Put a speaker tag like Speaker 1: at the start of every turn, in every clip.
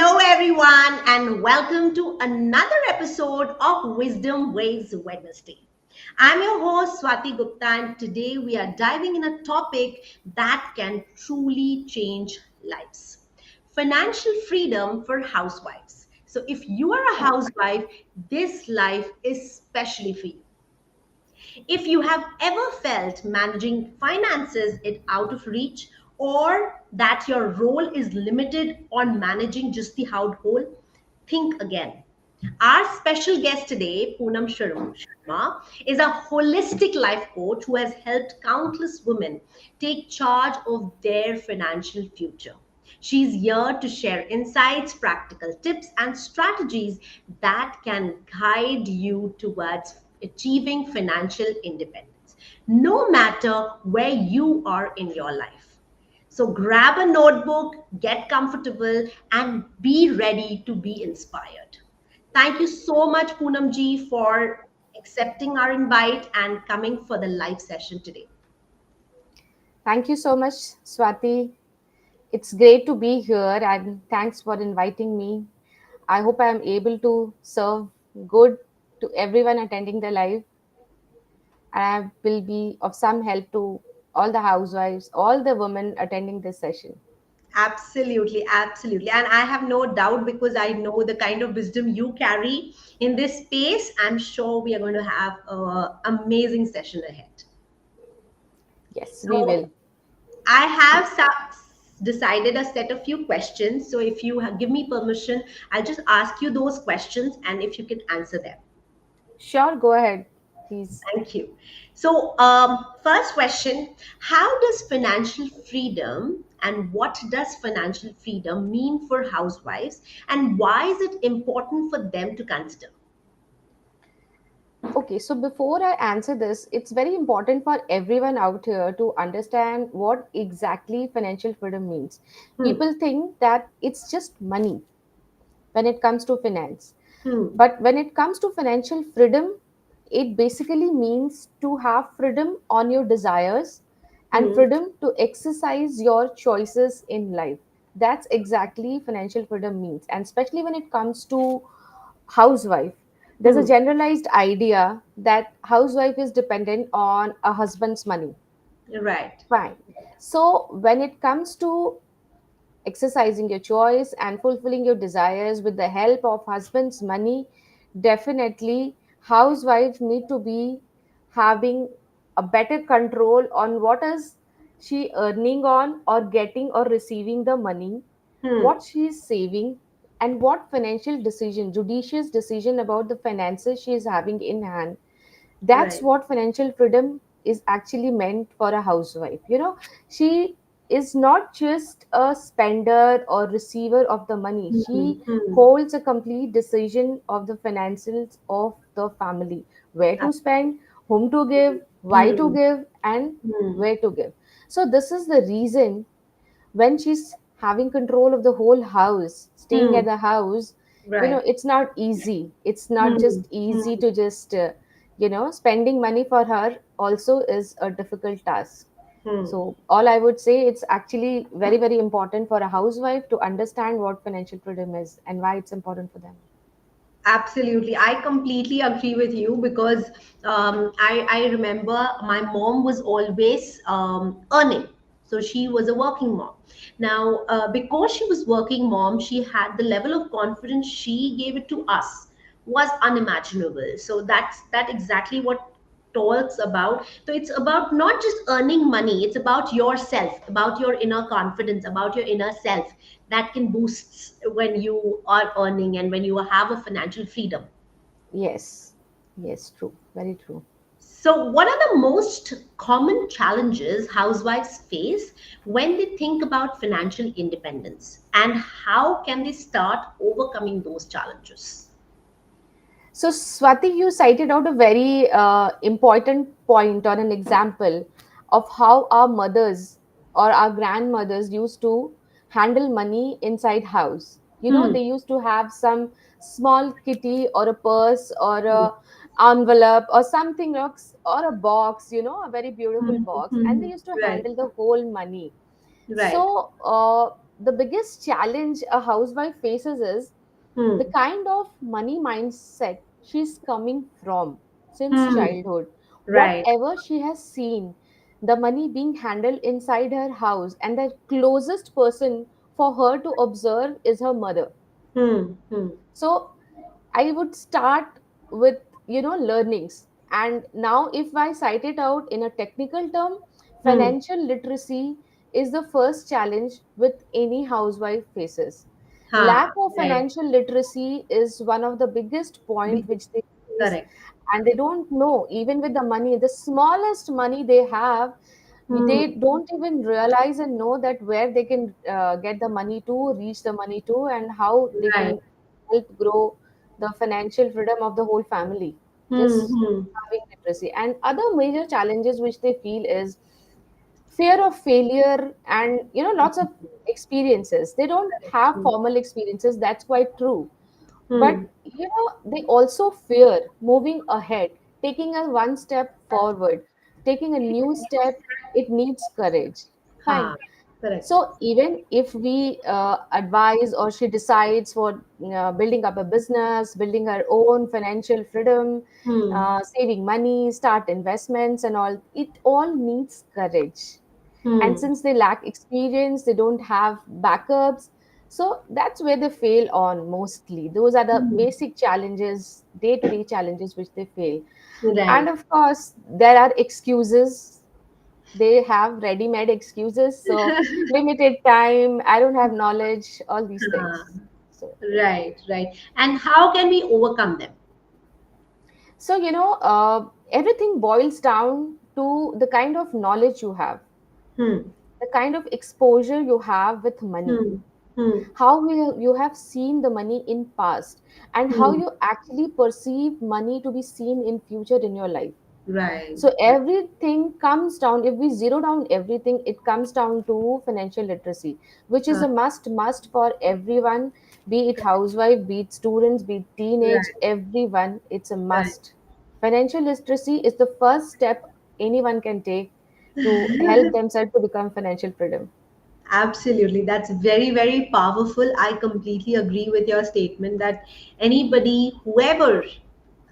Speaker 1: Hello, everyone, and welcome to another episode of Wisdom Waves Wednesday. I'm your host, Swati Gupta, and today we are diving in a topic that can truly change lives: financial freedom for housewives. So, if you are a housewife, this life is specially for you. If you have ever felt managing finances is out of reach, or that your role is limited on managing just the household, think again. Our special guest today, Sharma, is a holistic life coach who has helped countless women take charge of their financial future. She's here to share insights, practical tips, and strategies that can guide you towards achieving financial independence, no matter where you are in your life. So grab a notebook, get comfortable, and be ready to be inspired. Thank you so much, Poonam ji, for accepting our invite and coming for the live session today.
Speaker 2: Thank you so much, Swati. It's great to be here and thanks for inviting me. I hope I am able to serve good to everyone attending the live and I will be of some help to all the housewives, all the women attending this session.
Speaker 1: Absolutely, absolutely. And I have no doubt because I know the kind of wisdom you carry in this space. I'm sure we are going to have an amazing session ahead.
Speaker 2: Yes, we
Speaker 1: So,
Speaker 2: will.
Speaker 1: I have decided a set of few questions. So, if you give me permission, I'll just ask you those questions and if you can answer them.
Speaker 2: Sure, go ahead, please.
Speaker 1: Thank you. So, first question: how does financial freedom and what does financial freedom mean for housewives, and why is it important for them to consider?
Speaker 2: Okay, so before I answer this, it's very important for everyone out here to understand what exactly financial freedom means.
Speaker 1: Hmm.
Speaker 2: People think that it's just money when it comes to finance.
Speaker 1: Hmm.
Speaker 2: But when it comes to financial freedom, it basically means to have freedom on your desires and
Speaker 1: Hmm.
Speaker 2: freedom to exercise your choices in life. That's exactly financial freedom means. And especially when it comes to housewife, there's a
Speaker 1: Hmm.
Speaker 2: generalized idea that housewife is dependent on a husband's money.
Speaker 1: Right.
Speaker 2: Fine. So when it comes to exercising your choice and fulfilling your desires with the help of husband's money, definitely housewives need to be having a better control on what is she earning on or getting or receiving the money,
Speaker 1: Hmm.
Speaker 2: what she is saving, and what financial decision, judicious decision about the finances she is having in hand. That's
Speaker 1: Right.
Speaker 2: what financial freedom is actually meant for a housewife. She is not just a spender or receiver of the money.
Speaker 1: Hmm.
Speaker 2: She
Speaker 1: Hmm.
Speaker 2: holds a complete decision of the financials of the family: where to spend, whom to give, why to
Speaker 1: Hmm.
Speaker 2: give, and
Speaker 1: Hmm.
Speaker 2: where to give. So this is the reason when she's having control of the whole house, staying
Speaker 1: Hmm.
Speaker 2: at the house,
Speaker 1: Right.
Speaker 2: it's not easy. It's not
Speaker 1: Hmm.
Speaker 2: just easy
Speaker 1: Hmm.
Speaker 2: to just spending money for her also is a difficult task.
Speaker 1: Hmm.
Speaker 2: So all I would say, it's actually very very important for a housewife to understand what financial freedom is and why it's important for them.
Speaker 1: Absolutely. I completely agree with you because I remember my mom was always earning. So she was a working mom. Now, because she was working mom, she had the level of confidence she gave it to us was unimaginable. So that exactly what talks about. So it's about not just earning money, it's about yourself, about your inner confidence, about your inner self that can boost when you are earning and when you have a financial freedom.
Speaker 2: Yes, yes, true, very true.
Speaker 1: So, what are the most common challenges housewives face when they think about financial independence, and how can they start overcoming those challenges?
Speaker 2: So, Swati, you cited out a very important point or an example of how our mothers or our grandmothers used to handle money inside house.
Speaker 1: Hmm.
Speaker 2: They used to have some small kitty or a purse or a envelope or something else or a box, a very beautiful
Speaker 1: Hmm.
Speaker 2: box, and they
Speaker 1: Hmm.
Speaker 2: used to
Speaker 1: Right.
Speaker 2: handle the whole money.
Speaker 1: Right.
Speaker 2: So, the biggest challenge a housewife faces is the
Speaker 1: Hmm.
Speaker 2: kind of money mindset she's coming from since
Speaker 1: Hmm.
Speaker 2: childhood.
Speaker 1: Right.
Speaker 2: Whatever she has seen, the money being handled inside her house, and the closest person for her to observe is her mother.
Speaker 1: Hmm. Hmm.
Speaker 2: So I would start with, learnings. And now, if I cite it out in a technical term,
Speaker 1: Hmm.
Speaker 2: financial literacy is the first challenge with any housewife faces. Lack
Speaker 1: Ha.
Speaker 2: of
Speaker 1: Right.
Speaker 2: financial literacy is one of the biggest point
Speaker 1: Be-
Speaker 2: which they face,
Speaker 1: Correct.
Speaker 2: and they don't know, even with the money, the smallest money they have,
Speaker 1: Hmm.
Speaker 2: they don't even realize and know that where they can get the money to, reach the money to, and how they
Speaker 1: Right.
Speaker 2: can help grow the financial freedom of the whole family,
Speaker 1: Hmm.
Speaker 2: just
Speaker 1: Hmm.
Speaker 2: having literacy. And other major challenges which they feel is fear of failure, and lots of experiences. They don't have
Speaker 1: Hmm.
Speaker 2: formal experiences, that's quite true, but
Speaker 1: Hmm.
Speaker 2: they also fear moving ahead, taking a one step forward, taking a new step. It needs courage. Fine.
Speaker 1: Ha. Correct.
Speaker 2: So even if we advise, or she decides for building up a business, building her own financial freedom,
Speaker 1: Hmm.
Speaker 2: saving money, start investments and all, it all needs courage. And
Speaker 1: Hmm.
Speaker 2: since they lack experience, they don't have backups. So that's where they fail on mostly. Those are the
Speaker 1: Hmm.
Speaker 2: basic challenges, day to day challenges which they fail. And
Speaker 1: Right.
Speaker 2: of course, there are excuses. They have ready made excuses. So, limited time, I don't have knowledge, all these
Speaker 1: Ha.
Speaker 2: things. So,
Speaker 1: Right. Right. And how can we overcome them?
Speaker 2: everything boils down to the kind of knowledge you have,
Speaker 1: Hmm.
Speaker 2: the kind of exposure you have with money,
Speaker 1: Hmm. Hmm.
Speaker 2: how you have seen the money in past, and how
Speaker 1: Hmm.
Speaker 2: you actually perceive money to be seen in future in your life.
Speaker 1: Right.
Speaker 2: So
Speaker 1: Right.
Speaker 2: everything comes down, if we zero down everything, it comes down to financial literacy, which is
Speaker 1: Ha.
Speaker 2: a must for everyone, be it housewife, be it students, be it teenage,
Speaker 1: Right.
Speaker 2: everyone, it's a
Speaker 1: Right.
Speaker 2: must. Financial literacy is the first step anyone can take to help themselves to become financial freedom.
Speaker 1: Absolutely. That's very, very powerful. I completely agree with your statement that anybody, whoever,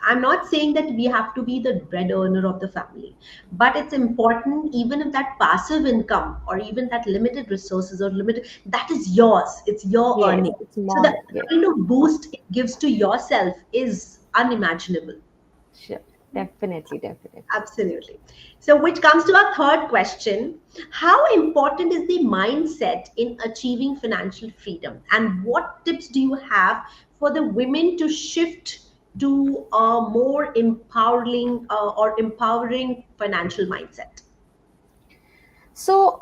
Speaker 1: I'm not saying that we have to be the bread earner of the family, but it's important, even if that passive income or even that limited resources or limited, that is yours, it's your
Speaker 2: Yes,
Speaker 1: earning.
Speaker 2: it's
Speaker 1: So the
Speaker 2: more. Yes,
Speaker 1: kind of boost it gives to yourself is unimaginable.
Speaker 2: sure. Definitely, definitely.
Speaker 1: Absolutely. So, which comes to our third question. How important is the mindset in achieving financial freedom? And what tips do you have for the women to shift to a more empowering financial mindset?
Speaker 2: So,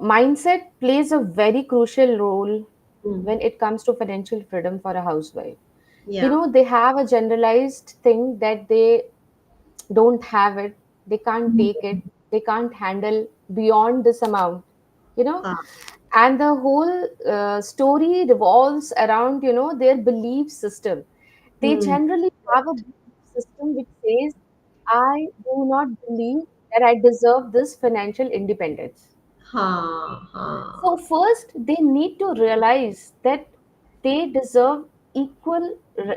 Speaker 2: mindset plays a very crucial role
Speaker 1: Hmm.
Speaker 2: when it comes to financial freedom for a housewife.
Speaker 1: Yeah.
Speaker 2: They have a generalized thing that they don't have it, they can't take it, they can't handle beyond this amount, you know,
Speaker 1: Ah.
Speaker 2: and the whole story revolves around, their belief system. They
Speaker 1: Hmm.
Speaker 2: generally have a belief system which says, I do not believe that I deserve this financial independence.
Speaker 1: Ha.
Speaker 2: So,
Speaker 1: Ha.
Speaker 2: first, they need to realize that they deserve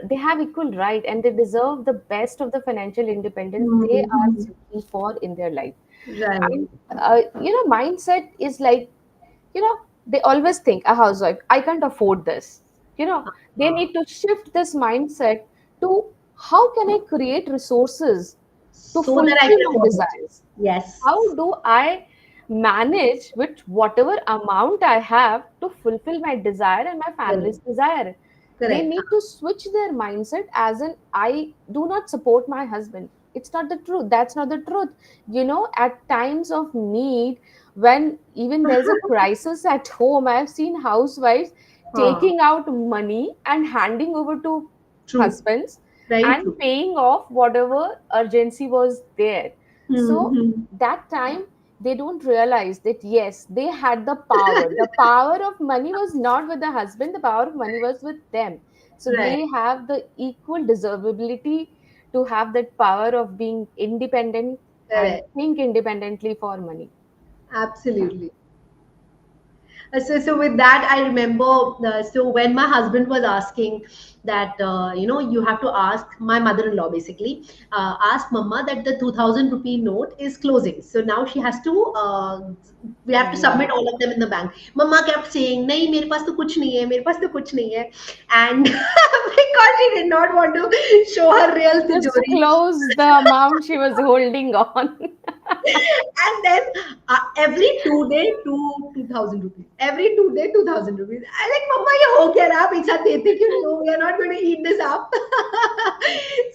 Speaker 2: they have equal right, and they deserve the best of the financial independence they are
Speaker 1: Hmm.
Speaker 2: seeking for in their life.
Speaker 1: Right.
Speaker 2: And, mindset is like, they always think a housewife, I can't afford this. They
Speaker 1: Ah.
Speaker 2: need to shift this mindset to how can I create resources to
Speaker 1: So that I
Speaker 2: fulfill
Speaker 1: can
Speaker 2: my
Speaker 1: afford it.
Speaker 2: desires?
Speaker 1: How?
Speaker 2: How do I manage with whatever amount I have to fulfill my desire and my family's
Speaker 1: Correct.
Speaker 2: desire? They
Speaker 1: Correct.
Speaker 2: need to switch their mindset, as in, I do not support my husband. It's not the truth. That's not the truth. At times of need, when even there's a crisis at home, I've seen housewives
Speaker 1: Ah.
Speaker 2: taking out money and handing over to
Speaker 1: True.
Speaker 2: husbands
Speaker 1: Very
Speaker 2: and
Speaker 1: true.
Speaker 2: paying off whatever urgency was there. So
Speaker 1: Hmm.
Speaker 2: that time, they don't realize that yes, they had the power. The power of money was not with the husband, the power of money was with them. So
Speaker 1: Right.
Speaker 2: they have the equal deservability to have that power of being independent and
Speaker 1: Correct.
Speaker 2: think independently for money.
Speaker 1: Absolutely. So with that, I remember. So when my husband was asking that, you have to ask my mother-in-law basically, ask Mama that the 2,000 rupee note is closing. So now she has to. We have to
Speaker 2: Hmm.
Speaker 1: submit all of them in the bank. Mama kept saying, "नहीं मेरे पास तो कुछ नहीं है, मेरे पास तो कुछ नहीं है," and because she did not want to show her real
Speaker 2: Just to
Speaker 1: tijori.
Speaker 2: close the amount she was holding on.
Speaker 1: And then every 2 day, 2,000 rupees. Every 2 day, 2,000 rupees. I like, Mama, ये हो क्या रहा है? आप एक साथ देते क्यों नहीं हो? We are not going to eat this up.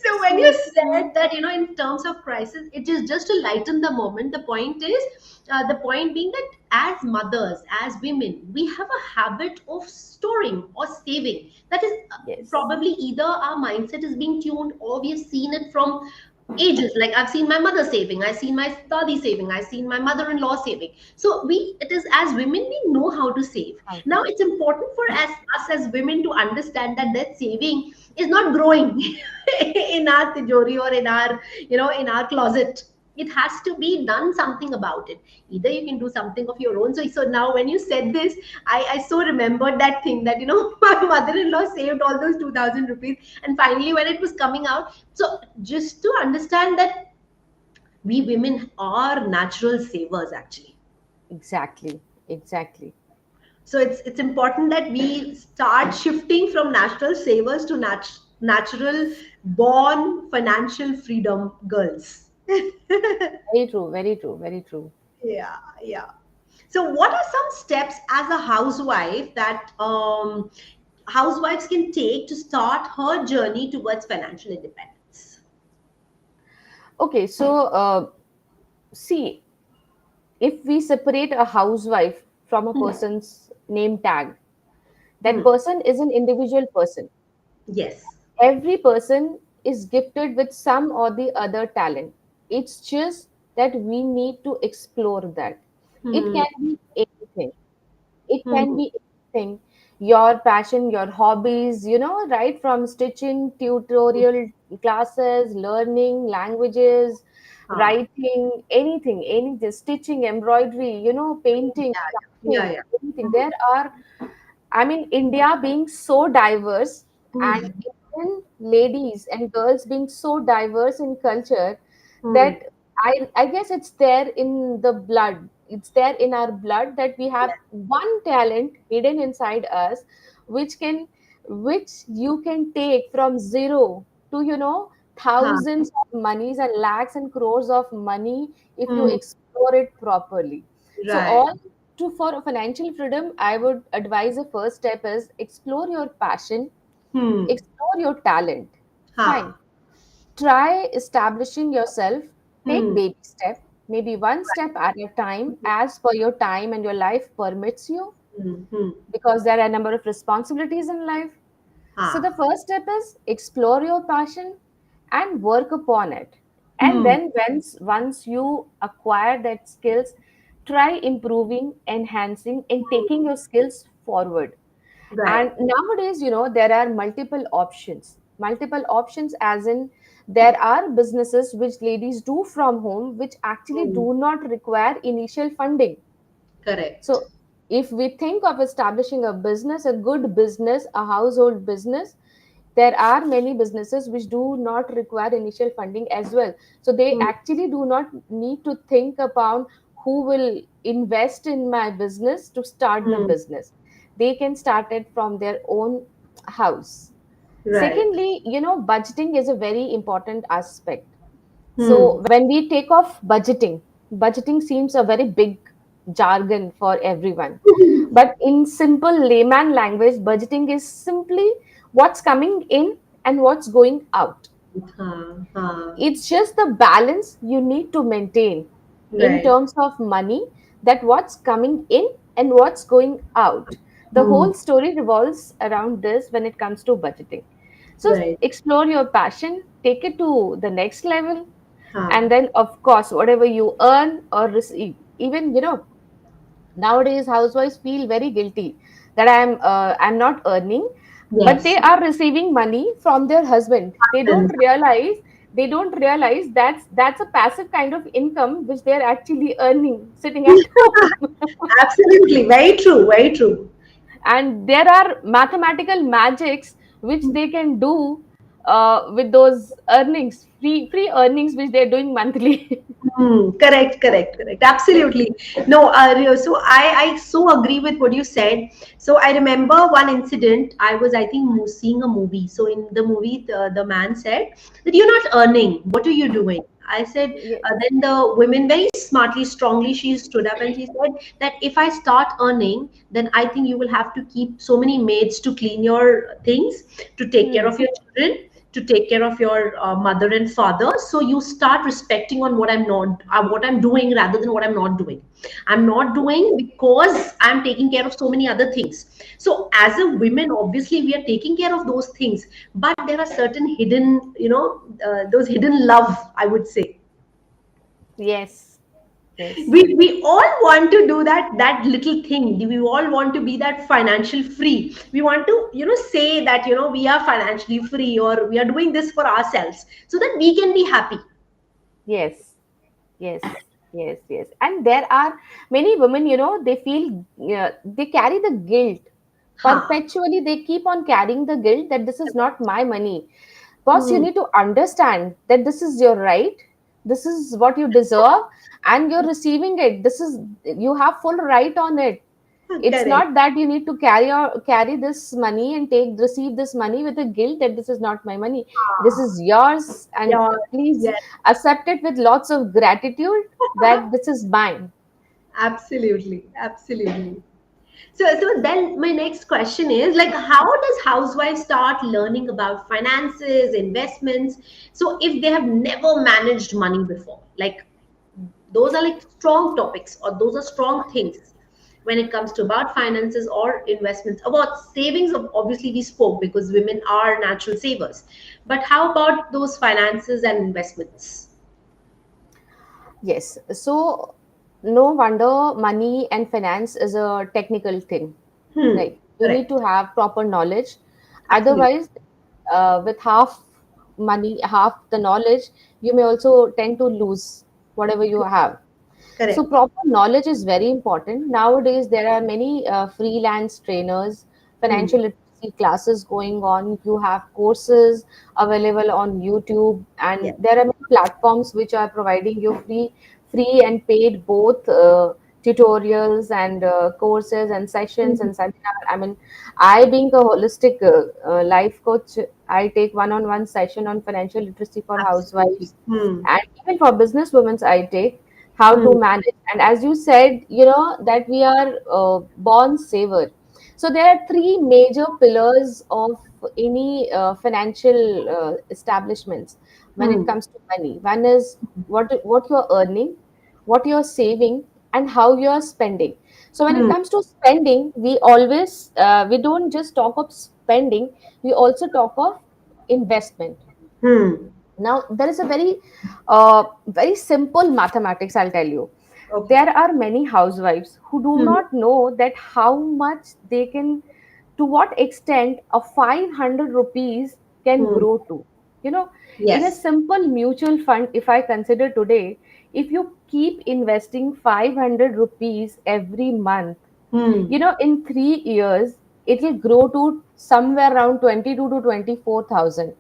Speaker 1: So when you
Speaker 2: So true.
Speaker 1: said that, in terms of crisis, it is just to lighten the moment. The point being that as mothers, as women, we have a habit of storing or saving. That is
Speaker 2: Yes.
Speaker 1: probably either our mindset is being tuned or we have seen it from ages. Like I've seen my mother saving, I've seen my study saving, I've seen my mother-in-law saving. So it is, as women, we know how to save.
Speaker 2: How to
Speaker 1: Now
Speaker 2: say?
Speaker 1: it's important for us as women to understand that that saving is not growing in our tijori or in our closet. It has to be done something about it. Either you can do something of your own. So now when you said this, I so remembered that thing that my mother-in-law saved all those 2,000 rupees, and finally when it was coming out, so just to understand that we women are natural savers actually.
Speaker 2: Exactly. Exactly.
Speaker 1: So it's important that we start shifting from natural savers to natural born financial freedom girls.
Speaker 2: Very true. Very true. Very true.
Speaker 1: Yeah, yeah. So what are some steps as a housewife that housewives can take to start her journey towards financial independence?
Speaker 2: Okay. So, see, if we separate a housewife from a
Speaker 1: Hmm.
Speaker 2: person's name tag, that
Speaker 1: Hmm.
Speaker 2: person is an individual person.
Speaker 1: Yes.
Speaker 2: Every person is gifted with some or the other talent. It's just that we need to explore that. It
Speaker 1: Hmm.
Speaker 2: can be anything. It can
Speaker 1: Hmm.
Speaker 2: be anything. Your passion, your hobbies, right from stitching, tutorial classes, learning languages,
Speaker 1: Ah.
Speaker 2: writing, anything, stitching, embroidery, painting,
Speaker 1: Yeah, yeah, yeah,
Speaker 2: crafting,
Speaker 1: yeah.
Speaker 2: anything. There are, I mean, India being so diverse, and
Speaker 1: Hmm.
Speaker 2: Indian ladies and girls being so diverse in culture,
Speaker 1: Hmm.
Speaker 2: that I guess it's there in the blood. It's there in our blood that we have one talent hidden inside us, which can, which you can take from zero to,
Speaker 1: Huh.
Speaker 2: thousands of monies and lakhs and crores of money if you
Speaker 1: Hmm.
Speaker 2: explore it properly. So
Speaker 1: Right.
Speaker 2: all to for financial freedom, I would advise the first step is explore your passion,
Speaker 1: Hmm.
Speaker 2: explore your talent.
Speaker 1: Huh.
Speaker 2: Fine. Try establishing yourself. Take
Speaker 1: Hmm.
Speaker 2: baby step, maybe one step at a time, as per your time and your life permits you,
Speaker 1: Hmm. Hmm.
Speaker 2: because there are a number of responsibilities in life. So
Speaker 1: Huh.
Speaker 2: the first step is explore your passion and work upon it. And
Speaker 1: Hmm.
Speaker 2: then once you acquire that skills, try improving, enhancing, and taking your skills forward.
Speaker 1: Right.
Speaker 2: And nowadays, there are multiple options, as in there are businesses which ladies do from home, which actually
Speaker 1: Hmm.
Speaker 2: do not require initial funding.
Speaker 1: Correct.
Speaker 2: So, if we think of establishing a business, a good business, a household business, there are many businesses which do not require initial funding as well. So, they
Speaker 1: Hmm.
Speaker 2: actually do not need to think about who will invest in my business to start the
Speaker 1: Hmm.
Speaker 2: business. They can start it from their own house.
Speaker 1: Right.
Speaker 2: Secondly, budgeting is a very important aspect.
Speaker 1: Hmm.
Speaker 2: So when we take off budgeting seems a very big jargon for everyone. But in simple layman language, budgeting is simply what's coming in and what's going out.
Speaker 1: Huh. Huh.
Speaker 2: It's just the balance you need to maintain in
Speaker 1: Right.
Speaker 2: terms of money, that what's coming in and what's going out. The
Speaker 1: Hmm.
Speaker 2: whole story revolves around this when it comes to budgeting. So
Speaker 1: Right.
Speaker 2: explore your passion, take it to the next level,
Speaker 1: Huh.
Speaker 2: and then of course whatever you earn or receive, even nowadays housewives feel very guilty that I'm not earning, but they
Speaker 1: Yes.
Speaker 2: are receiving money from their husband. They don't
Speaker 1: Happens.
Speaker 2: realize they don't realize that's a passive kind of income which they're actually earning sitting at home.
Speaker 1: Absolutely. Very true. Very true.
Speaker 2: And there are mathematical magics which they can do with those earnings, free earnings which they're doing monthly.
Speaker 1: Correct, correct, correct. Absolutely. No, so I so agree with what you said. So I remember one incident. I was, I think, seeing a movie. So in the movie, the man said that you're not earning. What are you doing? I said,
Speaker 2: Yeah.
Speaker 1: then the women very smartly, strongly, she stood up and she said that if I start earning, then I think you will have to keep so many maids to clean your things, to take care
Speaker 2: Hmm.
Speaker 1: of your children, to take care of your mother and father. So you start respecting on what I'm not, what I'm doing rather than what I'm not doing. I'm not doing because I'm taking care of so many other things. So as a women, obviously we are taking care of those things, but there are certain hidden, those hidden love, I would say.
Speaker 2: Yes. Yes.
Speaker 1: We all want to do that little thing. We all want to be that financial free. We want to say that we are financially free, or we are doing this for ourselves so that we can be happy.
Speaker 2: Yes. Yes. Yes. Yes. And there are many women, they feel, they carry the guilt
Speaker 1: Ha.
Speaker 2: perpetually. They keep on carrying the guilt that this is not my money. Boss, you
Speaker 1: Hmm.
Speaker 2: need to understand that this is your right, this is what you deserve, and you're receiving it. This is, you have full right on it. It's
Speaker 1: Correct.
Speaker 2: not that you need to carry this money and take receive this money with a guilt that this is not my money. This
Speaker 1: Ah.
Speaker 2: is yours, and
Speaker 1: Yeah.
Speaker 2: please
Speaker 1: Yes.
Speaker 2: accept it with lots of gratitude that this is mine.
Speaker 1: Absolutely. Absolutely. So then my next question is, like, how does housewives start learning about finances, investments? So if they have never managed money before, like, those are like strong topics, or those are strong things when it comes to about finances or investments. About savings, obviously we spoke because women are natural savers. But how about those finances and investments?
Speaker 2: Yes. So no wonder money and finance is a technical thing.
Speaker 1: Hmm.
Speaker 2: Right. You need
Speaker 1: Correct.
Speaker 2: to have proper knowledge.
Speaker 1: Absolutely.
Speaker 2: Otherwise, with half money, half the knowledge, you may also tend to lose whatever you have. So
Speaker 1: Correct.
Speaker 2: proper knowledge is very important. Nowadays, there are many freelance trainers,
Speaker 1: Hmm.
Speaker 2: financial literacy classes going on. You have courses available on YouTube, and
Speaker 1: Yes.
Speaker 2: there are many platforms which are providing you free and paid both tutorials and courses and sessions
Speaker 1: Hmm.
Speaker 2: and seminar. I mean, I being a holistic life coach, I take one-on-one session on financial literacy for
Speaker 1: Absolutely.
Speaker 2: housewives,
Speaker 1: Hmm.
Speaker 2: and even for business women. I take how to
Speaker 1: Hmm.
Speaker 2: manage. And as you said, that we are born saver. So there are three major pillars of any financial establishments when it
Speaker 1: Hmm.
Speaker 2: comes to money. One is what you're earning, what you're saving, and how you're spending. So when it
Speaker 1: Hmm.
Speaker 2: comes to spending, we always we don't just talk of spending, we also talk of investment.
Speaker 1: Hmm.
Speaker 2: Now, there is a very simple mathematics, I'll tell you.
Speaker 1: Okay.
Speaker 2: There are many housewives who do
Speaker 1: Hmm.
Speaker 2: not know that how much they can, to what extent a 500 rupees can
Speaker 1: Hmm.
Speaker 2: grow to. You know, in a
Speaker 1: Yes.
Speaker 2: simple mutual fund, if I consider today, if you keep investing 500 rupees every month,
Speaker 1: Hmm.
Speaker 2: in 3 years, it will grow to somewhere around 22 to 24,000,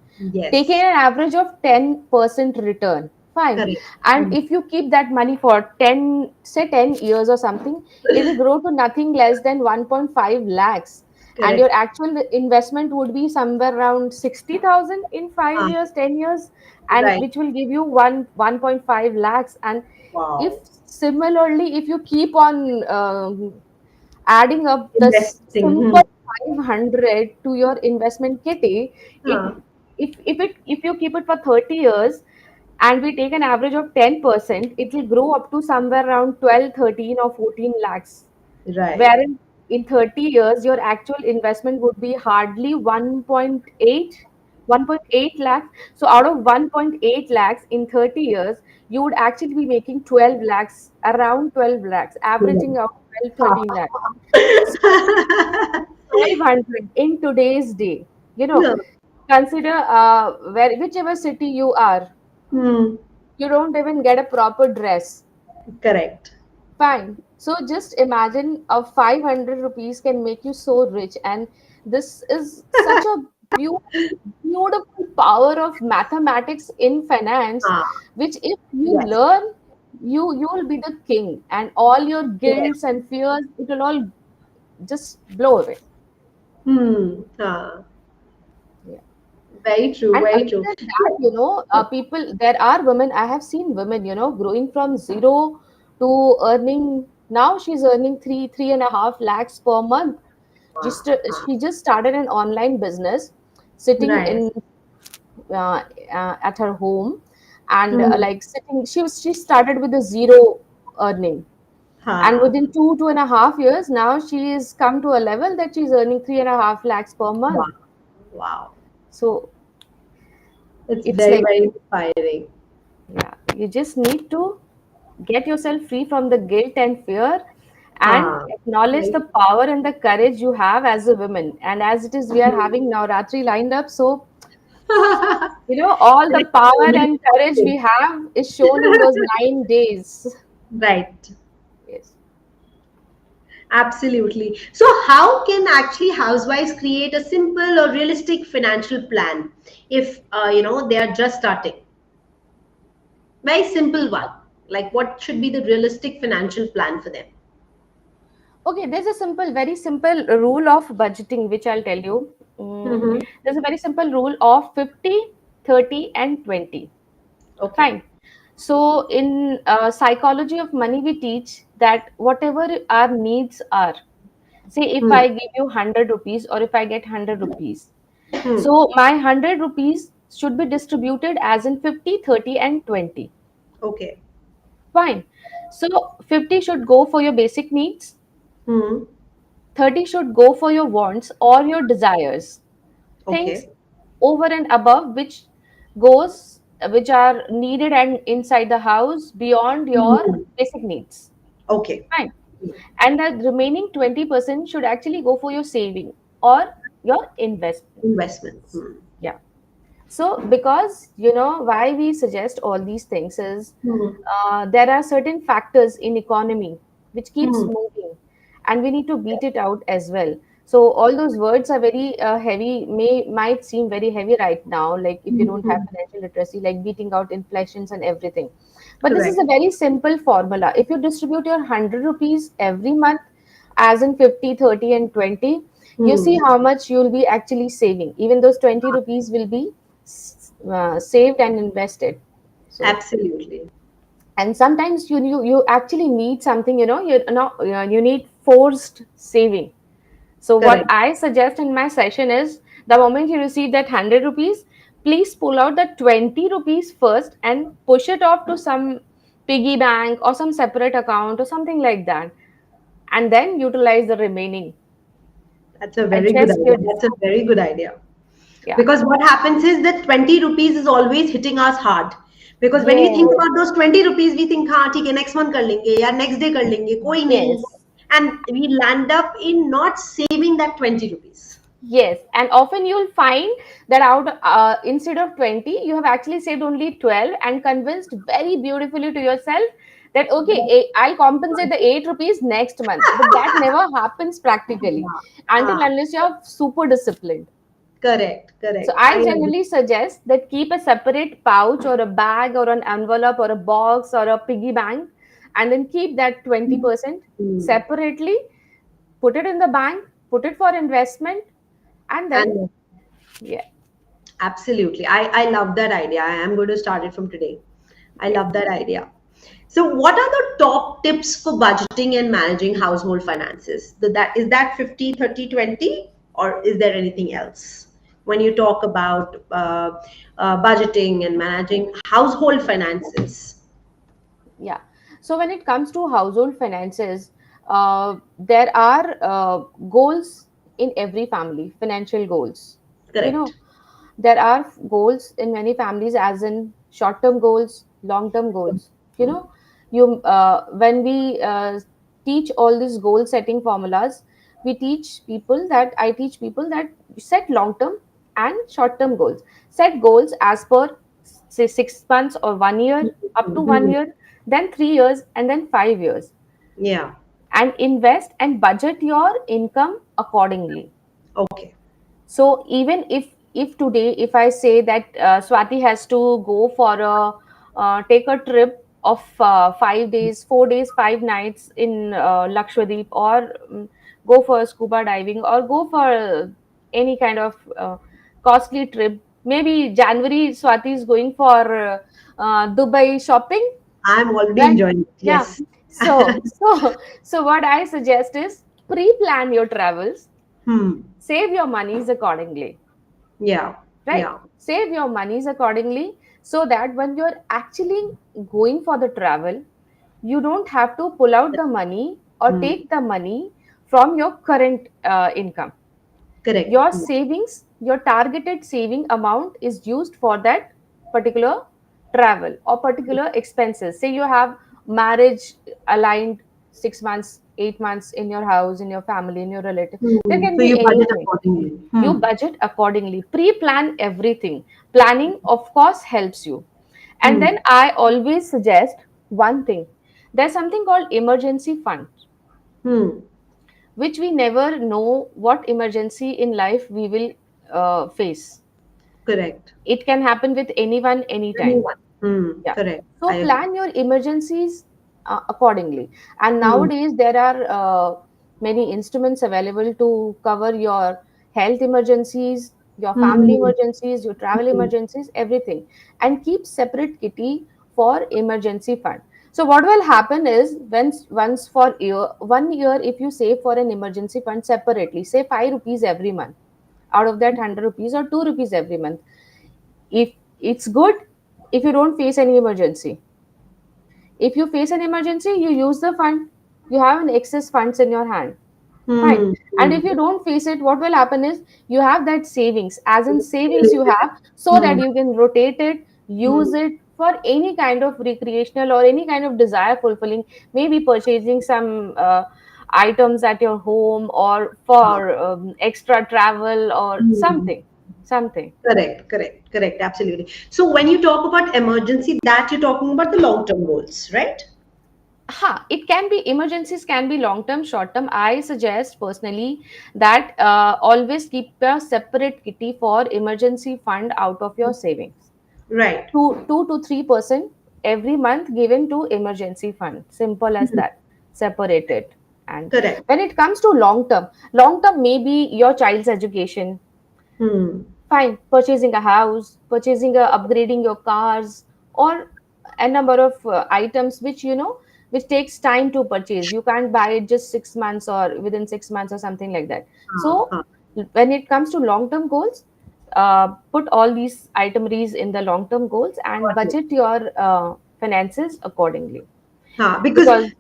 Speaker 2: taking
Speaker 1: Yes.
Speaker 2: an average of 10% return. Fine.
Speaker 1: Correct.
Speaker 2: And
Speaker 1: Hmm.
Speaker 2: if you keep that money for 10, say 10 years or something, it will grow to nothing less than 1.5 lakhs. And your
Speaker 1: Correct.
Speaker 2: actual investment would be somewhere around 60,000 in 5
Speaker 1: Ah,
Speaker 2: years, 10 years, and
Speaker 1: right.
Speaker 2: which will give you 1.5 lakhs. And if
Speaker 1: Wow.
Speaker 2: similarly, if you keep on adding up the
Speaker 1: Investing. Hmm.
Speaker 2: simple 500 to your investment kitty, it
Speaker 1: Ah,
Speaker 2: if you keep it for 30 years and we take an average of 10%, it will grow up to somewhere around 12, 13, or 14 lakhs.
Speaker 1: right.
Speaker 2: Wherein in 30 years, your actual investment would be hardly 1.8 lakhs. So out of 1.8 lakhs in 30 years, you would actually be making 12 lakhs, around 12 lakhs,
Speaker 1: Hmm.
Speaker 2: averaging out 12,
Speaker 1: Ah.
Speaker 2: 13 lakhs. So 500 in today's day,
Speaker 1: No.
Speaker 2: consider whichever city you are.
Speaker 1: Hmm.
Speaker 2: You don't even get a proper dress.
Speaker 1: Correct.
Speaker 2: Fine. So just imagine a 500 rupees can make you so rich. And this is such a beautiful power of mathematics in finance,
Speaker 1: Ah,
Speaker 2: which if you
Speaker 1: yes.
Speaker 2: learn, you will be the king, and all your
Speaker 1: Yes.
Speaker 2: guilts and fears, it will all just blow away.
Speaker 1: Hmm. Ah,
Speaker 2: Yeah.
Speaker 1: very true.
Speaker 2: And
Speaker 1: Very
Speaker 2: other
Speaker 1: true.
Speaker 2: than that, people, there are women, I have seen women, growing from zero to earning, now she's earning 3.5 lakhs per month.
Speaker 1: Ah,
Speaker 2: Just
Speaker 1: ah.
Speaker 2: she just started an online business, sitting
Speaker 1: Right.
Speaker 2: in at her home, and
Speaker 1: Hmm.
Speaker 2: like sitting, she started with a zero earning, and
Speaker 1: Ha.
Speaker 2: within 2.5 years, now she is come to a level that she's earning 3.5 lakhs per
Speaker 1: Wow.
Speaker 2: month.
Speaker 1: Wow.
Speaker 2: So
Speaker 1: It's
Speaker 2: it's
Speaker 1: very,
Speaker 2: like,
Speaker 1: very inspiring.
Speaker 2: yeah, you just need to get yourself free from the guilt and fear, and
Speaker 1: Ah,
Speaker 2: acknowledge
Speaker 1: very
Speaker 2: the power and the courage you have as a woman. And as it is, we are
Speaker 1: true.
Speaker 2: having Navratri lined up, so all the
Speaker 1: Let's
Speaker 2: power
Speaker 1: celebrate
Speaker 2: and courage
Speaker 1: it.
Speaker 2: we have is shown in those 9 days.
Speaker 1: Right.
Speaker 2: Yes.
Speaker 1: Absolutely. So, how can actually housewives create a simple or realistic financial plan if they are just starting? Very simple one. Like, what should be the realistic financial plan for them?
Speaker 2: Okay, there's a very simple rule of budgeting, which I'll tell you.
Speaker 1: Mm-hmm.
Speaker 2: There's a very simple rule of 50, 30, and 20.
Speaker 1: Okay.
Speaker 2: Fine. So, in psychology of money, we teach that whatever our needs are, say if
Speaker 1: Hmm.
Speaker 2: I give you 100 rupees or if I get 100 rupees,
Speaker 1: Hmm.
Speaker 2: so my 100 rupees should be distributed as in 50, 30, and 20.
Speaker 1: Okay.
Speaker 2: Fine. So 50 should go for your basic needs,
Speaker 1: Hmm.
Speaker 2: 30 should go for your wants or your desires, things
Speaker 1: Okay.
Speaker 2: over and above which are needed and inside the house beyond your
Speaker 1: Hmm.
Speaker 2: basic needs.
Speaker 1: Okay.
Speaker 2: Fine. And the remaining 20% should actually go for your saving or your investment.
Speaker 1: Investment. Hmm.
Speaker 2: Yeah. So, because why we suggest all these things is,
Speaker 1: Hmm.
Speaker 2: there are certain factors in economy which keeps
Speaker 1: Hmm.
Speaker 2: moving, and we need to beat it out as well. So, all those words are very heavy, might seem very heavy right now, like if you don't have
Speaker 1: Hmm.
Speaker 2: financial literacy, like beating out inflations and everything. But this is
Speaker 1: Correct.
Speaker 2: a very simple formula. If you distribute your 100 rupees every month, as in 50, 30, and 20, you see
Speaker 1: Hmm.
Speaker 2: how much you'll be actually saving. Even those 20 rupees will be saved and invested. So,
Speaker 1: Absolutely.
Speaker 2: and sometimes you actually need something, you need forced saving. So what
Speaker 1: Correct.
Speaker 2: I suggest in my session is, the moment you receive that 100 rupees, please pull out the 20 rupees first and push it off to some piggy bank or some separate account or something like that, and then utilize the remaining.
Speaker 1: That's a very good
Speaker 2: Adjust
Speaker 1: idea.
Speaker 2: your
Speaker 1: That's a very good idea.
Speaker 2: yeah.
Speaker 1: Because what happens is that 20 rupees is always hitting us hard. Because when we think
Speaker 2: Yes.
Speaker 1: about those 20 rupees, we think, हाँ ठीक है next month कर लेंगे या next day कर लेंगे कोई नहीं,
Speaker 2: Yes.
Speaker 1: and we land up in not saving that 20 rupees.
Speaker 2: Yes, and often you'll find that out instead of 20, you have actually saved only 12 and convinced very beautifully to yourself that, okay, I'll compensate the 8 rupees next month. But that never happens practically until
Speaker 1: Ah,
Speaker 2: unless you're super disciplined.
Speaker 1: correct,
Speaker 2: So
Speaker 1: correct. I
Speaker 2: I
Speaker 1: agree.
Speaker 2: generally suggest that keep a separate pouch or a bag or an envelope or a box or a piggy bank, and then keep that 20%
Speaker 1: Hmm.
Speaker 2: separately, put it in the bank, put it for investment, and then,
Speaker 1: And
Speaker 2: yeah.
Speaker 1: absolutely. I love that idea. I am going to start it from today. I
Speaker 2: Yeah.
Speaker 1: love that idea. So, what are the top tips for budgeting and managing household finances? That is that 50, 30, 20, or is there anything else? When you talk about budgeting and managing household finances.
Speaker 2: Yeah. So when it comes to household finances, there are goals in every family, financial goals. You know,
Speaker 1: Correct.
Speaker 2: there are goals in many families, as in short-term goals, long-term goals. You know, when we teach all these goal-setting formulas, I teach people that set long-term and short-term goals. Set goals as per say 6 months or 1 year, up to one
Speaker 1: Mhm.
Speaker 2: year, then 3 years, and then 5 years,
Speaker 1: Yeah.
Speaker 2: and invest and budget your income accordingly.
Speaker 1: Okay.
Speaker 2: So even if today, if I say that Swati has to go for a take a trip of 5 days, 4 days, 5 nights in Lakshadweep, or go for scuba diving, or go for any kind of costly trip. Maybe January, Swati is going for Dubai shopping,
Speaker 1: I'm already
Speaker 2: right?
Speaker 1: enjoying it.
Speaker 2: Yeah.
Speaker 1: Yes.
Speaker 2: So what I suggest is pre-plan your travels,
Speaker 1: Hmm.
Speaker 2: save your monies accordingly,
Speaker 1: Yeah.
Speaker 2: right?
Speaker 1: Yeah.
Speaker 2: Save your monies accordingly, so that when you're actually going for the travel, you don't have to pull out the money or
Speaker 1: Hmm.
Speaker 2: take the money from your current income.
Speaker 1: Correct.
Speaker 2: Your
Speaker 1: Hmm.
Speaker 2: savings, your targeted saving amount is used for that particular travel or particular expenses. Say you have marriage aligned 6 months, 8 months in your house, in your family, in your relative. There
Speaker 1: Hmm.
Speaker 2: can
Speaker 1: So
Speaker 2: be
Speaker 1: you budget
Speaker 2: anything.
Speaker 1: accordingly.
Speaker 2: You
Speaker 1: Hmm.
Speaker 2: budget accordingly, pre-plan everything. Planning, of course, helps you. And
Speaker 1: Hmm.
Speaker 2: then I always suggest one thing. There's something called emergency fund,
Speaker 1: Hmm.
Speaker 2: which we never know what emergency in life we will face.
Speaker 1: Correct.
Speaker 2: It can happen with anyone, anytime.
Speaker 1: Anyone. Hmm.
Speaker 2: Yeah.
Speaker 1: Correct.
Speaker 2: So
Speaker 1: I agree.
Speaker 2: plan your emergencies accordingly. And
Speaker 1: Hmm.
Speaker 2: nowadays there are many instruments available to cover your health emergencies, your family
Speaker 1: Hmm.
Speaker 2: emergencies, your travel
Speaker 1: Hmm.
Speaker 2: emergencies, everything. And keep separate kitty for emergency fund. So what will happen is, once for year 1 year, if you save for an emergency fund separately, say 5 rupees every month, out of that 100 rupees, or 2 rupees every month, if it's good, if you don't face any emergency. If you face an emergency, you use the fund, you have an excess funds in your hand, fine.
Speaker 1: Hmm.
Speaker 2: And
Speaker 1: Hmm.
Speaker 2: if you don't face it, what will happen is, you have that savings, as in savings you have, so that
Speaker 1: Hmm.
Speaker 2: you can rotate it,
Speaker 1: Hmm.
Speaker 2: use it for any kind of recreational or any kind of desire fulfilling, maybe purchasing some items at your home, or for extra travel or
Speaker 1: Hmm.
Speaker 2: something.
Speaker 1: Correct, correct, correct. Absolutely. So when you talk about emergency, that you're talking about the long-term goals, right?
Speaker 2: It can be, emergencies can be long term, short term. I suggest personally that always keep a separate kitty for emergency fund out of your savings.
Speaker 1: Right.
Speaker 2: 2 to 3% every month given to emergency fund. Simple as
Speaker 1: Hmm.
Speaker 2: that. Separate it. And
Speaker 1: Correct.
Speaker 2: when it comes to long term may be your child's education.
Speaker 1: Hmm.
Speaker 2: Fine, purchasing a house, upgrading your cars, or a number of items which which takes time to purchase. You can't buy it just 6 months or within 6 months or something like that. So
Speaker 1: Huh.
Speaker 2: when it comes to long term goals, put all these itemries in the long term goals and
Speaker 1: Got it.
Speaker 2: budget your finances accordingly.
Speaker 1: Because
Speaker 2: Because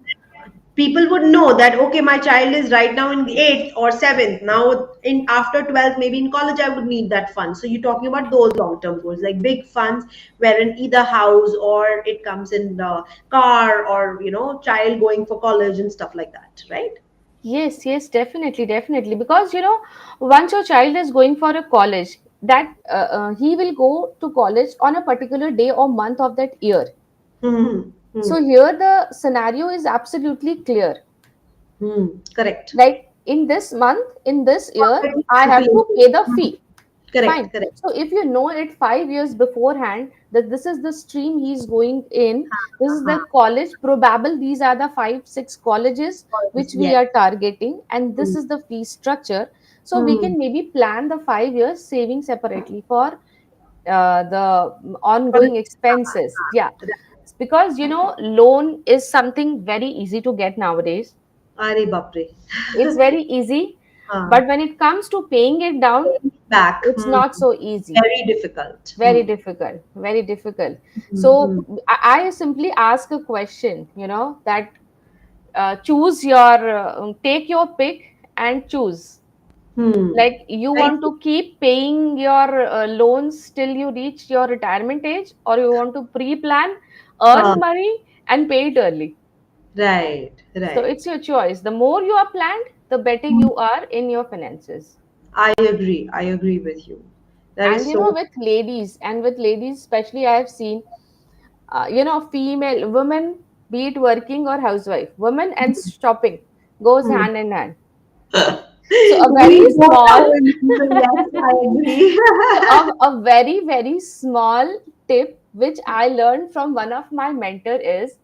Speaker 1: people would know that okay, my child is right now in the eighth or seventh. Now, in after 12th, maybe in college, I would need that fund. So you're talking about those long-term goals, like big funds, wherein either house or it comes in the car, or child going for college and stuff like that, right?
Speaker 2: yes, yes, definitely, definitely. Because once your child is going for a college, that he will go to college on a particular day or month of that year.
Speaker 1: Hmm. Hmm.
Speaker 2: So here the scenario is absolutely clear.
Speaker 1: Hmm. Correct.
Speaker 2: Like in this month, in this year,
Speaker 1: Already
Speaker 2: I have to
Speaker 1: calculated.
Speaker 2: pay the
Speaker 1: Hmm.
Speaker 2: fee. Fine.
Speaker 1: Correct. Correct.
Speaker 2: So if you know it 5 years beforehand that this is the stream he's going in, this is
Speaker 1: Uh-huh.
Speaker 2: the college, probable these are the 5, 6 colleges which we
Speaker 1: Yes.
Speaker 2: are targeting, and this
Speaker 1: Hmm.
Speaker 2: is the fee structure. So we
Speaker 1: Hmm.
Speaker 2: can maybe plan the 5 years saving separately for the
Speaker 1: For the-
Speaker 2: ongoing expenses. Yeah,
Speaker 1: Right.
Speaker 2: because loan is something very easy to get nowadays.
Speaker 1: Are bapre.
Speaker 2: It's very easy,
Speaker 1: Uh,
Speaker 2: but when it comes to paying it down,
Speaker 1: back.
Speaker 2: it's
Speaker 1: Hmm.
Speaker 2: not so easy.
Speaker 1: Very difficult.
Speaker 2: Very difficult, very difficult. So
Speaker 1: Hmm.
Speaker 2: I simply ask a question, that choose your take your pick and choose.
Speaker 1: Hmm.
Speaker 2: Like, you
Speaker 1: Very
Speaker 2: want to keep paying your loans till you reach your retirement age, or you want to pre-plan,
Speaker 1: uh,
Speaker 2: earn money, and pay it early.
Speaker 1: right.
Speaker 2: So
Speaker 1: Right.
Speaker 2: it's your choice. The more you are planned, the better
Speaker 1: Hmm.
Speaker 2: you are in your finances.
Speaker 1: I agree. I agree with you. That
Speaker 2: And
Speaker 1: is so.
Speaker 2: with ladies especially, I have seen, female women, be it working or housewife, women and shopping goes
Speaker 1: Hmm.
Speaker 2: hand in hand. So a
Speaker 1: We
Speaker 2: very
Speaker 1: both are
Speaker 2: small
Speaker 1: women, so yes, I agree.
Speaker 2: so a very very small tip which I learned from one of my mentor is,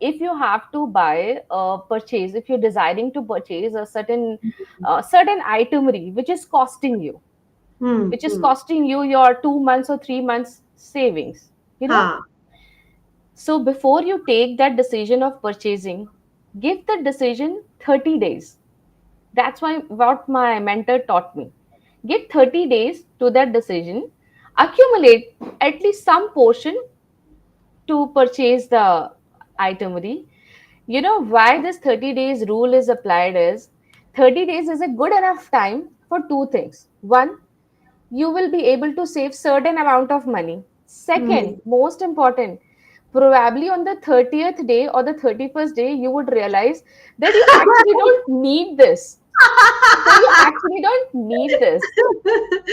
Speaker 2: if you have to buy purchase, if you're desiring to purchase a certain itinerary
Speaker 1: Hmm.
Speaker 2: which is
Speaker 1: Hmm.
Speaker 2: costing you your 2 months or 3 months savings, you know.
Speaker 1: Ha.
Speaker 2: So before you take that decision of purchasing, give the decision 30 days. That's why what my mentor taught me. Give 30 days to that decision, accumulate at least some portion to purchase the itinerary. You know why this 30 days rule is applied is, 30 days is a good enough time for two things. One, you will be able to save certain amount of money.
Speaker 1: Hmm.
Speaker 2: Second, most important, probably on the 30th day or the 31st day you would realize that you actually don't need this, that you actually don't need this,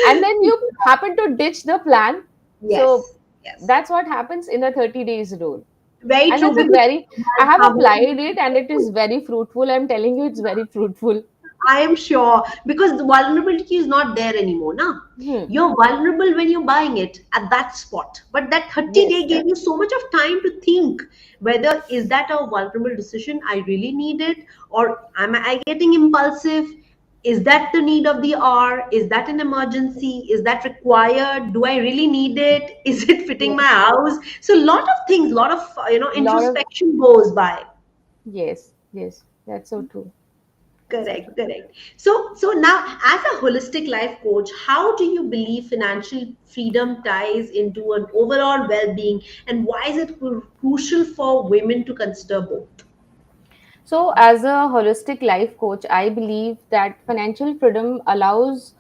Speaker 2: and then you happen to ditch the plan. So
Speaker 1: Yes. Yes.
Speaker 2: that's what happens in a 30 days rule.
Speaker 1: Very
Speaker 2: And
Speaker 1: true.
Speaker 2: that's a
Speaker 1: Because
Speaker 2: very, I have
Speaker 1: have
Speaker 2: applied it and it is very fruitful. I'm telling you, it's very fruitful.
Speaker 1: I am sure because the vulnerability is not there anymore. Now
Speaker 2: Hmm.
Speaker 1: you're vulnerable when you're buying it at that spot, but that 30-day
Speaker 2: Yes.
Speaker 1: gave you so much of time to think whether is that a vulnerable decision I really need it, or am I getting impulsive? Is that the need of the hour? Is that an emergency? Is that required? Do I really need it? Is it fitting my
Speaker 2: Yes.
Speaker 1: house? So a lot of things, a lot of
Speaker 2: Lot of,
Speaker 1: introspection goes by.
Speaker 2: yes, yes, that's so true. So true.
Speaker 1: Correct, correct. So now, as a holistic life coach, how do you believe financial freedom ties into an overall well-being, and why is it crucial for women to consider both?
Speaker 2: So, as a holistic life coach, I believe that financial freedom allows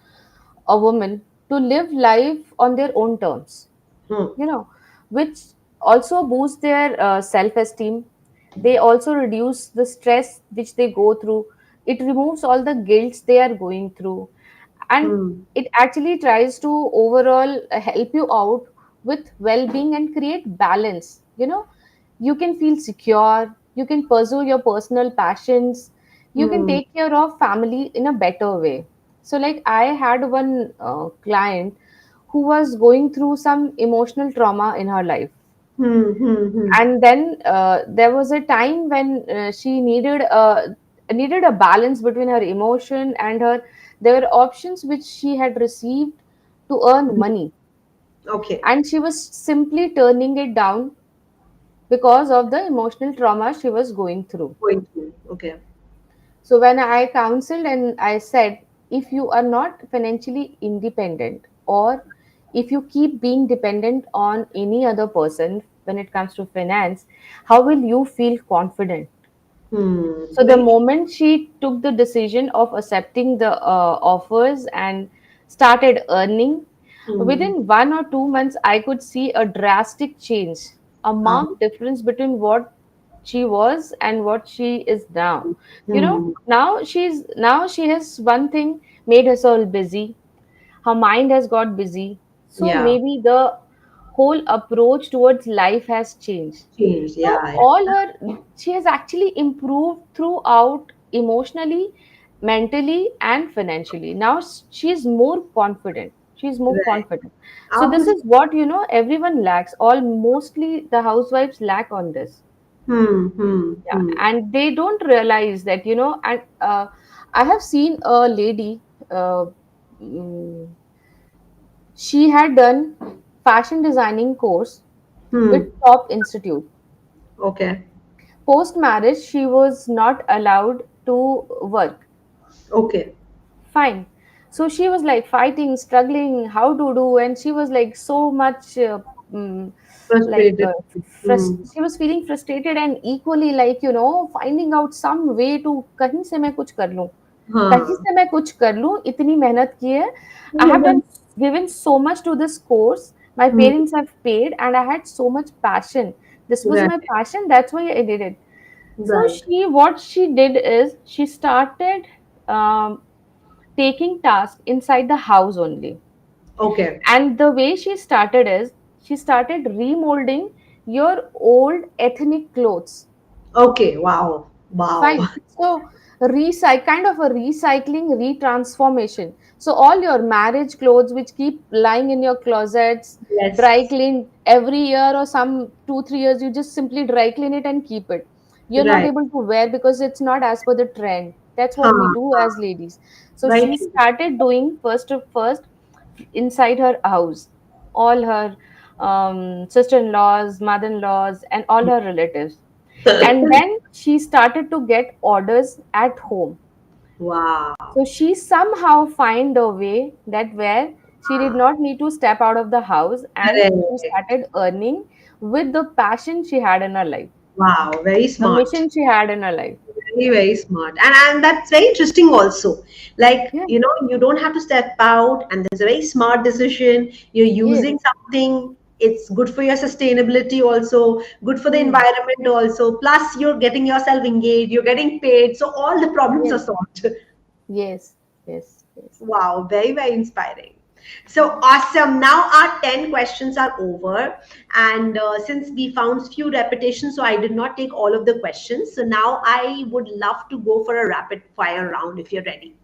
Speaker 2: a woman to live life on their own terms,
Speaker 1: Hmm.
Speaker 2: you know, which also boosts their self esteem. They also reduce the stress which they go through. It removes all the guilts they are going through. And
Speaker 1: Hmm.
Speaker 2: it actually tries to overall help you out with well being and create balance. You know, you can feel secure, you can pursue your personal passions, you can
Speaker 1: Hmm.
Speaker 2: take care of family in a better way. So, like, I had one client who was going through some emotional trauma in her life,
Speaker 1: Hmm. Hmm. Hmm.
Speaker 2: and then there was a time when she needed a balance between her emotion and her, there were options which she had received to earn
Speaker 1: Hmm.
Speaker 2: money,
Speaker 1: Okay.
Speaker 2: and she was simply turning it down because of the emotional trauma she was going through.
Speaker 1: Going through. Okay.
Speaker 2: So when I counseled and I said, if you are not financially independent, or if you keep being dependent on any other person when it comes to finance, how will you feel confident?
Speaker 1: Hmm.
Speaker 2: So the
Speaker 1: Very true.
Speaker 2: moment she took the decision of accepting the offers and started earning,
Speaker 1: Hmm.
Speaker 2: within 1 or 2 months, I could see a drastic change, a
Speaker 1: Uh,
Speaker 2: marked difference between what she was and what she is now. You know,
Speaker 1: hmm.
Speaker 2: now she has one thing made herself busy. Her mind has got busy. So
Speaker 1: Yeah.
Speaker 2: maybe the whole approach towards life has changed.
Speaker 1: Changed.
Speaker 2: So
Speaker 1: Yeah.
Speaker 2: all her, she has actually improved throughout, emotionally, mentally, and financially. Now she is more confident. She is more
Speaker 1: Right.
Speaker 2: confident. So this
Speaker 1: Absolutely.
Speaker 2: is what, everyone lacks. All mostly the housewives lack on this.
Speaker 1: Hmm. Hmm.
Speaker 2: Yeah,
Speaker 1: Hmm.
Speaker 2: and they don't realize that, and I have seen a lady. Uh, mm, she had done fashion designing course with
Speaker 1: Hmm.
Speaker 2: top institute.
Speaker 1: Okay.
Speaker 2: Post marriage, she was not allowed to work.
Speaker 1: Okay.
Speaker 2: Fine. So she was like fighting, struggling, how to do, and she was like so much mm, like
Speaker 1: Frustrated. Hmm.
Speaker 2: she was feeling frustrated and equally like, finding out some way to कहीं से मैं कुछ कर लूं, कहीं
Speaker 1: हाँ.
Speaker 2: से मैं कुछ कर लूं, इतनी मेहनत की है. I have done given so much to this course. My
Speaker 1: Hmm.
Speaker 2: parents have paid, and I had so much passion. This was
Speaker 1: Right.
Speaker 2: my passion. That's why I did it. So
Speaker 1: Right.
Speaker 2: what she did is she started um, taking tasks inside the house only.
Speaker 1: Okay.
Speaker 2: And the way she started is she started remolding your old ethnic clothes.
Speaker 1: Okay. Wow. Wow.
Speaker 2: Fine. So, kind of a recycling, retransformation. So, all your marriage clothes, which keep lying in your closets, dry
Speaker 1: Yes.
Speaker 2: clean every year or some 2, 3 years, you just simply dry clean it and keep it. You're not
Speaker 1: Right.
Speaker 2: able to wear because it's not as per the trend. That's what we
Speaker 1: Huh.
Speaker 2: do as ladies. So,
Speaker 1: Very
Speaker 2: she
Speaker 1: true.
Speaker 2: started doing first inside her house, all her sister-in-laws, mother-in-laws, and all her relatives, and then she started to get orders at home.
Speaker 1: Wow.
Speaker 2: So she somehow find a way that where she did not need to step out of the house, and she
Speaker 1: Correct.
Speaker 2: started earning with the passion she had in her life,
Speaker 1: Wow. Very
Speaker 2: the
Speaker 1: smart.
Speaker 2: mission she had in her life.
Speaker 1: Very, very smart. And that's very interesting also. Like,
Speaker 2: Yeah.
Speaker 1: you don't have to step out, and there's a very smart decision. You're
Speaker 2: Yes.
Speaker 1: using something, it's good for your sustainability also, good for the
Speaker 2: Hmm.
Speaker 1: environment also. Plus, you're getting yourself engaged, you're getting paid. So all the problems are
Speaker 2: Yes.
Speaker 1: solved.
Speaker 2: Yes. Yes. Yes.
Speaker 1: Wow, very, very inspiring. So awesome. Now our 10 questions are over. And since we found few repetitions, so I did not take all of the questions. So now I would love to go for a rapid fire round if you're ready.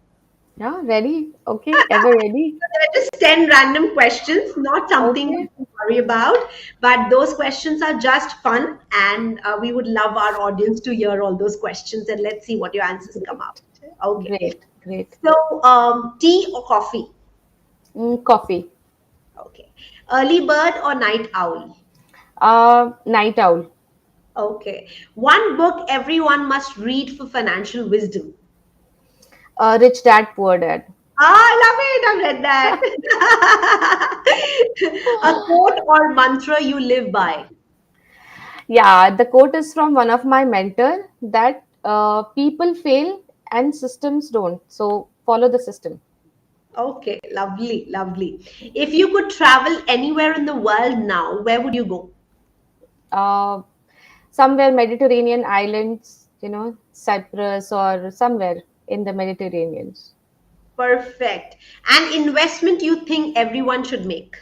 Speaker 2: Yeah. Ready? Okay. Ever ready?
Speaker 1: So there are just 10 random questions, not something
Speaker 2: Okay.
Speaker 1: to worry about, but those questions are just fun. And we would love our audience to hear all those questions. And let's see what your answers come out. Okay.
Speaker 2: Great. Great.
Speaker 1: So, tea or coffee?
Speaker 2: Coffee.
Speaker 1: Okay. Early bird or night owl?
Speaker 2: Night owl.
Speaker 1: Okay. One book everyone must read for financial wisdom.
Speaker 2: Rich dad, poor dad.
Speaker 1: Ah, I love it. I've read that. A quote or mantra you live by.
Speaker 2: Yeah, the quote is from one of my mentor that people fail and systems don't. So follow the system.
Speaker 1: Okay, lovely, lovely. If you could travel anywhere in the world now, where would you go?
Speaker 2: Uh, Somewhere Mediterranean islands, Cyprus or somewhere in the Mediterranean.
Speaker 1: Perfect. An investment you think everyone should make?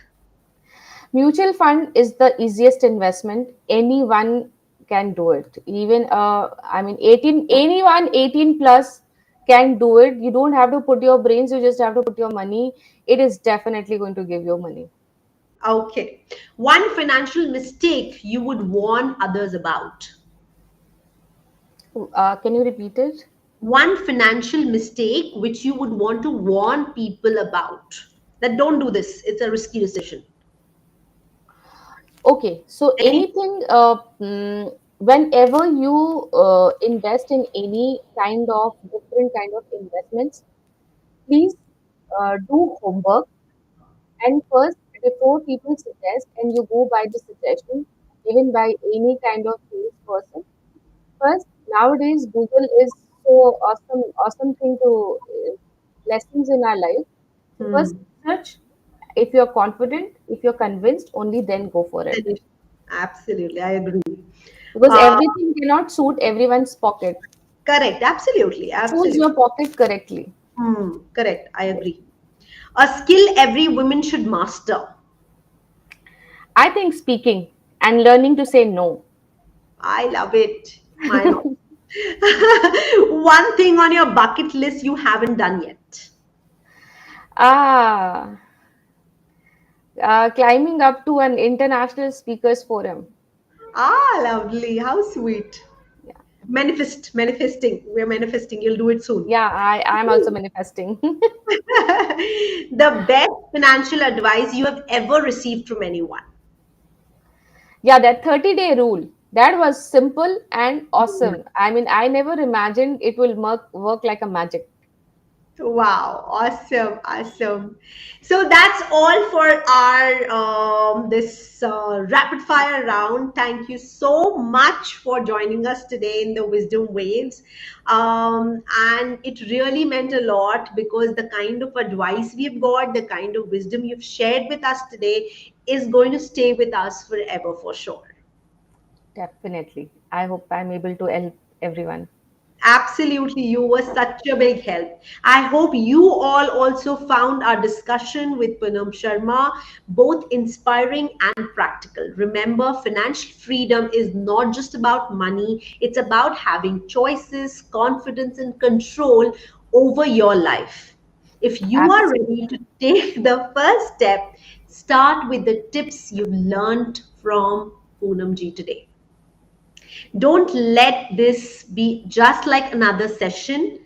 Speaker 2: Mutual fund is the easiest investment. Anyone can do it. Even I mean 18, anyone 18 plus can do it. You don't have to put your brains, you just have to put your money. It is definitely going to give you money.
Speaker 1: Okay. One financial mistake you would warn others about?
Speaker 2: Can you repeat it?
Speaker 1: One financial mistake which you would want to warn people about, that don't do this, it's a risky decision.
Speaker 2: Okay, so
Speaker 1: Any?
Speaker 2: anything, whenever you invest in any kind of different kind of investments, please do homework. And first, before people suggest, and you go by the suggestion given by any kind of salesperson, first, nowadays Google is so awesome thing to lessons in our life. So first,
Speaker 1: Hmm.
Speaker 2: search. If you're confident, if you're convinced, only then go for it.
Speaker 1: Absolutely, I agree.
Speaker 2: Because
Speaker 1: uh,
Speaker 2: everything cannot suit everyone's pocket.
Speaker 1: Correct, absolutely,
Speaker 2: Choose
Speaker 1: absolutely.
Speaker 2: your pocket correctly.
Speaker 1: Correct, I agree. A skill every woman should master.
Speaker 2: I think speaking and learning to say no.
Speaker 1: I love it. Mine also. One thing on your bucket list you haven't done yet.
Speaker 2: Ah, Climbing up to an international speakers forum.
Speaker 1: Ah, lovely, how sweet.
Speaker 2: Yeah,
Speaker 1: Manifesting, we're manifesting, you'll do it soon.
Speaker 2: yeah, I'm also manifesting.
Speaker 1: The best financial advice you have ever received from anyone.
Speaker 2: Yeah, that 30-day rule. That was simple and awesome. I mean, I never imagined it will work like a magic.
Speaker 1: Wow, awesome, awesome. So that's all for our this rapid fire round. Thank you so much for joining us today in the Wisdom Waves. And it really meant a lot because the kind of advice we've got, the kind of wisdom you've shared with us today is going to stay with us forever for sure.
Speaker 2: Definitely. I hope I'm able to help everyone.
Speaker 1: Absolutely, you were such a big help. I hope you all also found our discussion with Punam Sharma both inspiring and practical. Remember, financial freedom is not just about money, it's about having choices, confidence, and control over your life. If you are ready to
Speaker 2: Absolutely.
Speaker 1: take the first step, start with the tips you've learned from Poonamji today. Don't let this be just like another session.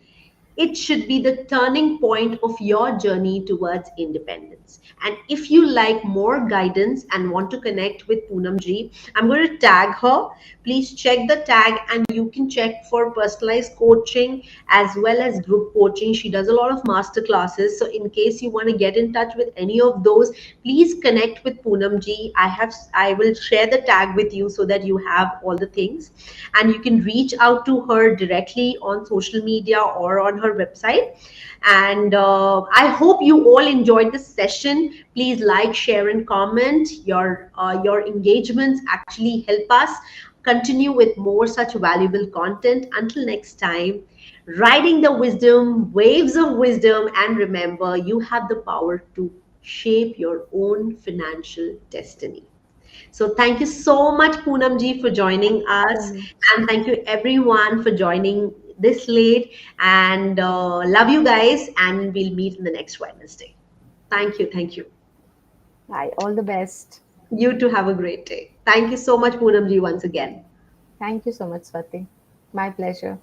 Speaker 1: It should be the turning point of your journey towards independence. And if you like more guidance and want to connect with Poonam ji, I'm going to tag her. Please check the tag and you can check for personalized coaching as well as group coaching. She does a lot of master classes. So in case you want to get in touch with any of those, please connect with Poonam ji. I will share the tag with you so that you have all the things, and you can reach out to her directly on social media or on her website. And I hope you all enjoyed this session. Please like, share, and comment. Your engagements actually help us continue with more such valuable content. Until next time, riding the wisdom waves of wisdom, and remember, you have the power to shape your own financial destiny. So thank you so much, Poonam ji, for
Speaker 2: Thank
Speaker 1: joining
Speaker 2: you so
Speaker 1: us.
Speaker 2: much.
Speaker 1: And thank you everyone for joining this late. And love you guys. And we'll meet in the next Wednesday. Thank you. Thank you.
Speaker 2: Bye. All the best.
Speaker 1: You too have a great day. Thank you so much, Poonam ji, once again.
Speaker 2: Thank you so much, Swati. My pleasure.